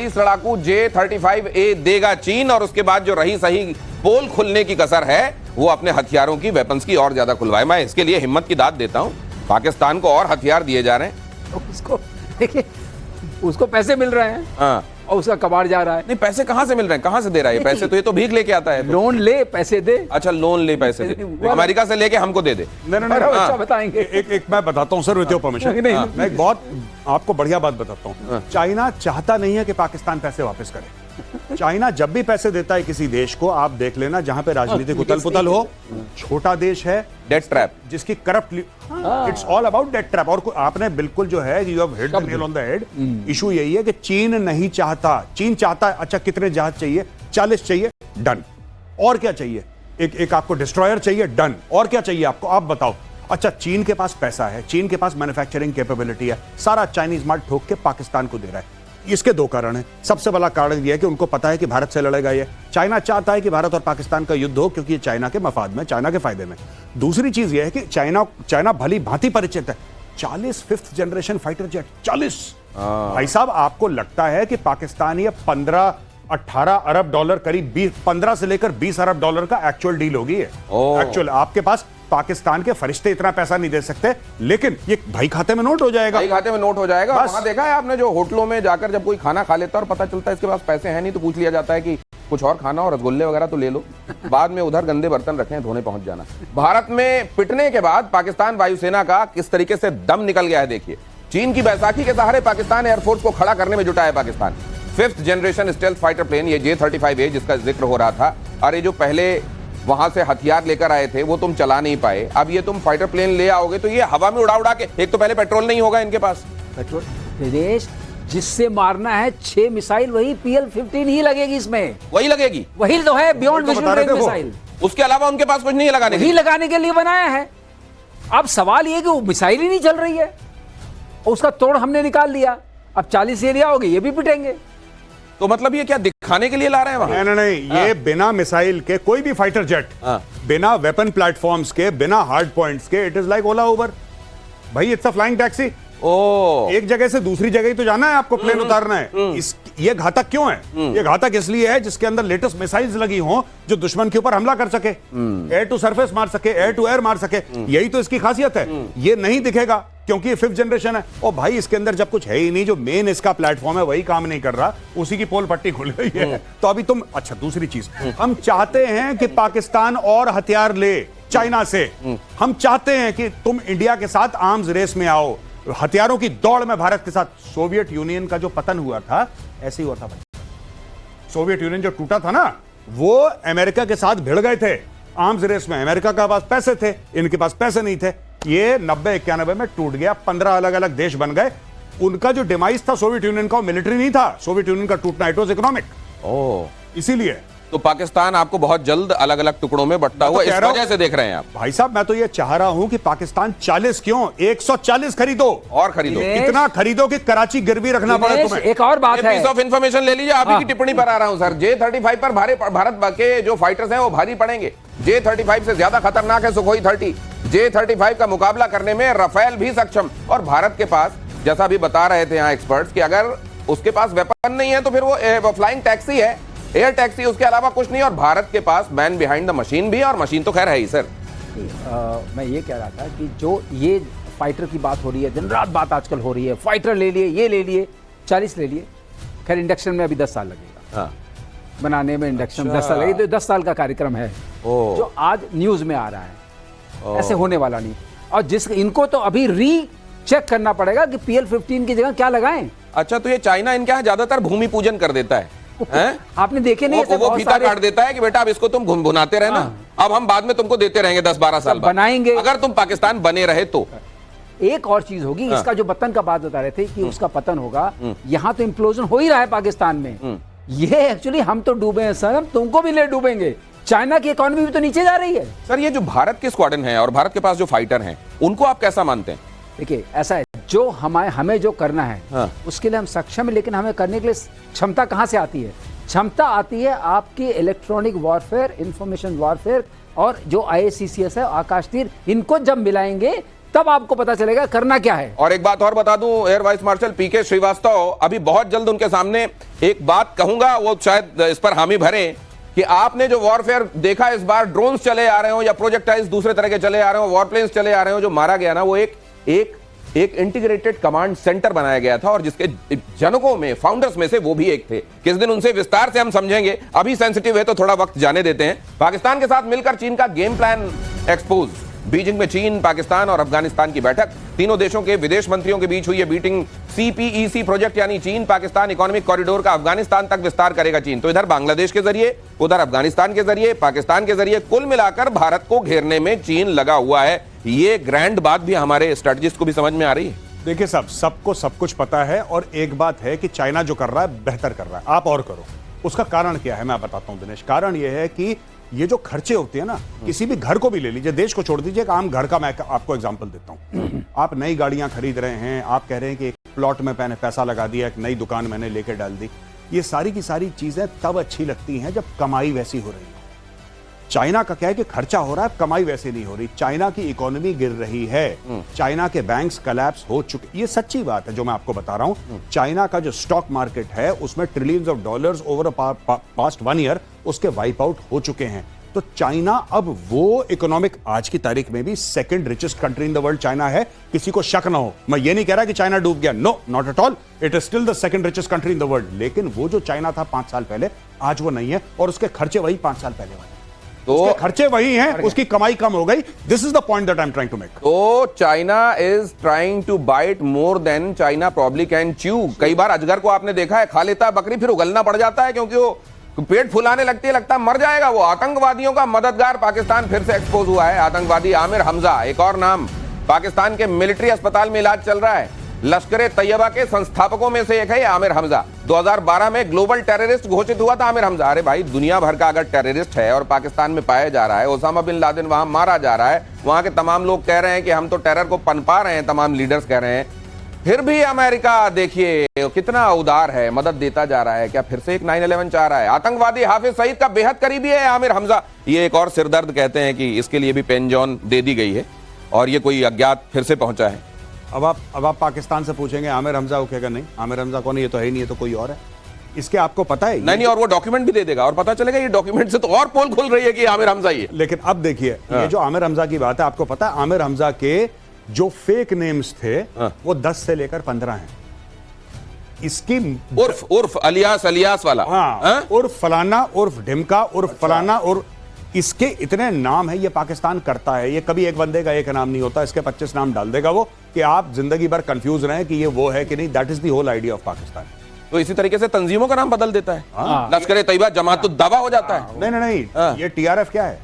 40 लड़ाकू J-35A देगा चीन, और उसके बाद जो रही सही पोल खुलने की कसर है वो अपने हथियारों की, वेपन्स की और ज्यादा खुलवाए। मैं इसके लिए हिम्मत की दाद देता हूं। पाकिस्तान को और हथियार दिए जा रहे हैं। उसको देखिए, उसको पैसे मिल रहे हैं। हाँ, और उसका कबाड़ जा रहा है। नहीं, पैसे कहां से मिल रहे हैं, कहां से दे रहा है पैसे? तो ये तो भीख लेके आता है। लोन ले, पैसे दे। अच्छा, लोन ले, पैसे दे, अमेरिका से लेके हमको दे दे। नहीं, अच्छा बताएंगे। एक मैं बताता हूँ सर, विद योर परमिशन। मैं एक बहुत आपको बढ़िया बात बताता हूँ। चाइना चाहता नहीं है कि पाकिस्तान पैसे वापस करे। चाइना जब भी पैसे देता है किसी देश को, आप देख लेना, जहां पे राजनीतिक उथल पुथल हो, छोटा देश है, डेट ट्रैप, जिसकी corrupt, it's all about debt trap. और आपने बिल्कुल जो है, you have hit the nail on the head. Issue यही है कि चीन नहीं चाहता। चीन चाहता है, अच्छा कितने जहाज चाहिए? 40 चाहिए, डन। और क्या चाहिए? एक आपको डिस्ट्रॉयर चाहिए, डन। और क्या चाहिए आपको, आप बताओ। अच्छा, चीन के पास पैसा है, चीन के पास मैन्युफैक्चरिंग कैपेबिलिटी है, सारा चाइनीज माल ठोक के पाकिस्तान को दे रहा है। इसके दो कारण हैं। सबसे बड़ा कारण यह है कि उनको पता है कि भारत से लड़ेगा ये। चाइना चाहता है कि भारत और पाकिस्तान का युद्ध हो, क्योंकि ये चाइना के मफाद में, चाइना के फायदे में। दूसरी चीज यह है कि चाइना भली भांति परिचित है। 40 5th जनरेशन फाइटर जेट, 40। भाई साहब, आपको लगता है कि पाकिस्तान ये 15-18 अरब डॉलर, करीब 15 से लेकर 20 अरब डॉलर का एक्चुअल डील होगी। एक्चुअल आपके पास पाकिस्तान के फरिश्ते इतना पैसा नहीं दे सकते, लेकिन ये भाई खाते में नोट हो जाएगा। भाई खाते में नोट हो जाएगा। वहां देखा है आपने, जो होटलों में जाकर जब कोई खाना खा लेता है और पता चलता है इसके पास पैसे हैं नहीं, तो पूछ लिया जाता है कि कुछ और खाना और रसगुल्ले वगैरह तो ले लो, बाद में उधर गंदे बर्तन रखे हैं, धोने पहुंच जाना। भारत में पिटने के बाद पाकिस्तान वायुसेना का किस तरीके से दम निकल गया है देखिए। चीन की बैसाखी के सहारे पाकिस्तान एयरफोर्स को खड़ा करने में जुटा है Pakistan. 5th generation stealth fighter plane, ये J-35A जिसका जिक्र हो रहा था, अरे जो पहले वहां से हथियार लेकर आए थे वो तुम चला नहीं पाए, अब ये तुम फाइटर प्लेन ले आओगे तो ये हवा में उड़ा के, एक तो पहले पेट्रोल नहीं होगा इनके पास। पेट्रोल देश जिससे मारना है 6 मिसाइल, वही PL-15 ही लगेगी इसमें, वही लगेगी, वही तो है बियॉन्ड विजन रेंज मिसाइल। उसके अलावा उनके पास कुछ नहीं है लगाने वही लगाने के लिए बनाया है। अब सवाल ये कि वो मिसाइल ही नहीं चल रही है, उसका तोड़ हमने निकाल लिया, अब 40 एरिया हो गए, ये भी पिटेंगे। तो मतलब ये क्या दिखाने के लिए ला रहे हैं वहां? नहीं, ये बिना मिसाइल के कोई भी फाइटर जेट, बिना वेपन प्लेटफॉर्म्स के, बिना हार्ड पॉइंट्स के, इट इज लाइक ओला उबर भाई, इट्स अ फ्लाइंग टैक्सी। एक जगह से दूसरी जगह ही तो जाना है आपको, प्लेन उतारना है। ये घातक क्यों है? ये घातक इसलिए है जिसके अंदर लेटेस्ट मिसाइल्स लगी हों जो दुश्मन के ऊपर हमला कर सके, एयर टू सरफेस मार सके, एयर टू एयर मार सके। यही तो इसकी खासियत है। ये नहीं दिखेगा क्योंकि ये 5th जनरेशन है। और भाई इसके अंदर जब कुछ है ही नहीं, जो मेन इसका प्लेटफॉर्म है वही काम नहीं कर रहा, उसी की पोल पट्टी खुल गई है। तो अभी तुम, अच्छा दूसरी चीज, हम चाहते हैं कि पाकिस्तान और हथियार ले चाइना से। हम चाहते हैं कि तुम इंडिया के साथ आर्म्स रेस में आओ, हथियारों की दौड़ में भारत के साथ। सोवियत यूनियन का जो पतन हुआ था, ऐसे ही हुआ था भाई। सोवियत यूनियन जो टूटा था ना, वो अमेरिका के साथ भिड़ गए थे आर्म्स रेस में। अमेरिका के पास पैसे थे, इनके पास पैसे नहीं थे। ये 90-91 में टूट गया, 15 अलग अलग देश बन गए। उनका जो डिमाइस था सोवियत यूनियन का, मिलिट्री नहीं था। सोवियत यूनियन का टूटना इट वाज इकोनॉमिक। इसीलिए तो पाकिस्तान आपको बहुत जल्द अलग अलग टुकड़ों में बंटता हुआ इस वजह से देख रहे हैं आप? भाई साहब, मैं तो ये चाह रहा हूं कि पाकिस्तान 40 क्यों, 140 खरीदो, और खरीदो, इतना खरीदो कि कराची गिरवी रखना पड़े तुम्हें। एक और बात है, पीस ऑफ इंफॉर्मेशन ले लीजिए। आप ही की टिप्पणी पर आ रहा हूं सर। J-35 पर भारत के जो फाइटर्स हैं वो भारी पड़ेंगे। J-35 से ज्यादा खतरनाक है सुखोई 30। J-35 का मुकाबला करने में राफेल भी सक्षम। और भारत के पास, जैसा अभी बता रहे थे यहाँ एक्सपर्ट्स, कि अगर उसके पास वेपन नहीं है तो फिर वो फ्लाइंग टैक्सी है, एयर टैक्सी, उसके अलावा कुछ नहीं। और भारत के पास मैन बिहाइंड द मशीन भी है, और मशीन तो खैर है ही सर। मैं ये कह रहा था कि जो ये फाइटर की बात हो रही है, दिन रात बात आजकल हो रही है, फाइटर ले लिए, ये ले लिए, 40 ले लिए। खैर इंडक्शन में अभी 10 साल लगेगा, बनाने में इंडक्शन 10 साल लगेगा। तो 10 साल का कार्यक्रम है जो आज न्यूज में आ रहा है। ऐसे होने वाला नहीं। और इनको तो अभी रीचेक करना पड़ेगा कि PL-15 की जगह क्या लगाएं। अच्छा, तो ये चाइना इनके यहाँ ज्यादातर भूमि पूजन कर देता है। आपने देखे नहीं? वो फीता काट देता है कि बेटा अब इसको तुम भुनाते रहना, अब हम बाद में तुमको देते रहेंगे 10-12 साल बाद, बनाएंगे अगर तुम पाकिस्तान बने रहे तो। एक और चीज होगी, इसका जो पतन का बात बता रहे थे कि उसका पतन होगा, यहाँ तो इम्प्लोजन हो ही रहा है पाकिस्तान में। ये एक्चुअली हम तो डूबे हैं सर, तुमको भी ले डूबेंगे। चाइना की इकोनॉमी भी तो नीचे जा रही है सर। ये जो भारत के स्क्वाड्रन है और भारत के पास जो फाइटर हैं, उनको आप कैसा मानते हैं? देखिए ऐसा है, जो हमें जो करना है उसके लिए हम सक्षम है, लेकिन हमें करने के लिए क्षमता कहां से आती है? क्षमता आती है आपकी इलेक्ट्रॉनिक वॉरफेयर, इंफॉर्मेशन वॉरफेयर, और जो IACCS है, आकाश तीर, इनको जब मिलाएंगे तब आपको पता चलेगा करना क्या है। और एक बात और बता दूं, एयर वाइस मार्शल पीके श्रीवास्तव, अभी बहुत जल्द उनके सामने एक बात कहूंगा, वो शायद इस पर हामी भरे कि आपने जो वॉरफेयर देखा इस बार, ड्रोन्स चले आ रहे हो या प्रोजेक्टाइल्स दूसरे तरह के चले आ रहे हो, वॉरप्लेन्स चले आ रहे हो, जो मारा गया ना वो एक इंटीग्रेटेड कमांड सेंटर बनाया गया था और जिसके जनकों में, फाउंडर्स में से वो भी एक थे। किस दिन उनसे विस्तार से हम समझेंगे, अभी सेंसिटिव है तो थोड़ा वक्त जाने देते हैं। पाकिस्तान के साथ मिलकर चीन का गेम प्लान एक्सपोज। बीजिंग में चीन, पाकिस्तान और अफगानिस्तान की बैठक, तीनों देशों के विदेश मंत्रियों के बीच हुई है मीटिंग। CPEC प्रोजेक्ट यानी चीन पाकिस्तान इकोनॉमिक कॉरिडोर का अफगानिस्तान तक विस्तार करेगा चीन। तो इधर बांग्लादेश के जरिए, उधर अफगानिस्तान के जरिए, पाकिस्तान के जरिए, कुल मिलाकर भारत को घेरने में चीन लगा हुआ है। ये ग्रैंड बात भी हमारे स्ट्रेटजिस्ट को भी समझ में आ रही है। देखिए साहब, सबको सब कुछ पता है और एक बात है कि चाइना जो कर रहा है बेहतर कर रहा है, आप और करो। उसका कारण क्या है मैं बताता हूं दिनेश। कारण यह है कि ये जो खर्चे होते हैं ना, किसी भी घर को भी ले लीजिए, देश को छोड़ दीजिए, एक आम घर का मैं आपको एग्जांपल देता हूं। आप नई गाड़ियां खरीद रहे हैं, आप कह रहे हैं कि एक प्लॉट में मैंने पैसा लगा दिया, एक नई दुकान मैंने लेके डाल दी। ये सारी की सारी चीजें तब अच्छी लगती हैं जब कमाई वैसी हो रही है। चाइना का क्या है कि खर्चा हो रहा है, कमाई वैसे नहीं हो रही। चाइना की इकोनॉमी गिर रही है, चाइना के बैंक्स कोलैप्स हो चुके, ये सच्ची बात है जो मैं आपको बता रहा हूं। चाइना का जो स्टॉक मार्केट है उसमें trillions of dollars over past 1 year उसके वाइप आउट हो चुके हैं। तो चाइना अब वो इकोनॉमिक, आज की तारीख में भी second richest country in the world China है, किसी को शक ना हो। मैं ये नहीं कह रहा कि चाइना डूब गया, no, not at all, it is still the second richest country in the world. लेकिन वो जो चाइना था 5 साल पहले, आज वो नहीं है और उसके खर्चे वही 5 साल पहले वाले। तो खर्चे वही हैं, उसकी कमाई कम हो गई। This is the point that I am trying to make. तो China is trying to bite more than China probably can chew. कई बार अजगर को आपने देखा है, खा लेता है बकरी, फिर उगलना पड़ जाता है क्योंकि वो पेट फुलाने लगती है, लगता है मर जाएगा वो। आतंकवादियों का मददगार पाकिस्तान फिर से एक्सपोज हुआ है। आतंकवादी आमिर हमजा, एक और नाम, पाकिस्तान के मिलिट्री अस्पताल में इलाज चल रहा है। लश्कर तैयबा के संस्थापकों में से एक है आमिर हमजा। 2012 में ग्लोबल टेररिस्ट घोषित हुआ था आमिर हमजा। अरे भाई, दुनिया भर का अगर टेररिस्ट है और पाकिस्तान में पाया जा रहा है, ओसामा बिन लादेन वहां मारा जा रहा है, वहां के तमाम लोग कह रहे हैं कि हम तो टेरर को पनपा रहे हैं, तमाम लीडर्स कह रहे हैं, फिर भी अमेरिका देखिए कितना उदार है, मदद देता जा रहा है। क्या फिर से एक 9/11 चाह रहा है? आतंकवादी हाफिज सईद का बेहद करीबी है आमिर हमजा। ये एक और सिरदर्द कहते हैं कि इसके लिए भी पेन जॉन दे दी गई है और ये कोई अज्ञात फिर से पहुंचा है। अब आप पाकिस्तान से पूछेंगे आमिर हमजा को, कहेगा नहीं आमिर हमजा कौन है, ये तो है ही नहीं, ये तो कोई और है। इसके आपको पता है? नहीं, और वो डॉक्यूमेंट भी दे देगा और पता चलेगा ये डॉक्यूमेंट से तो और पोल खुल रही है कि आमिर हमजा ही है। लेकिन अब देखिए, ये जो आमिर हमजा की बात है, आपको पता है आमिर हमजा के जो फेक नेम्स थे वो 10 से लेकर 15 हैं। इसकी उर्फ अलियास वाला, उर्फ फलाना, उर्फ ढिमका, उर्फ फलाना, और इसके इतने नाम है। ये पाकिस्तान करता है, ये कभी एक बंदे का एक नाम नहीं होता, इसके 25 नाम डाल देगा वो, कि आप जिंदगी भर कंफ्यूज रहे कि ये वो है कि नहीं। That is the whole idea of Pakistan. तो इसी तरीके से तंजीमों का नाम बदल देता है। लश्कर तैयबा, जमात दावा हो जाता है। नहीं, ये TRF क्या है?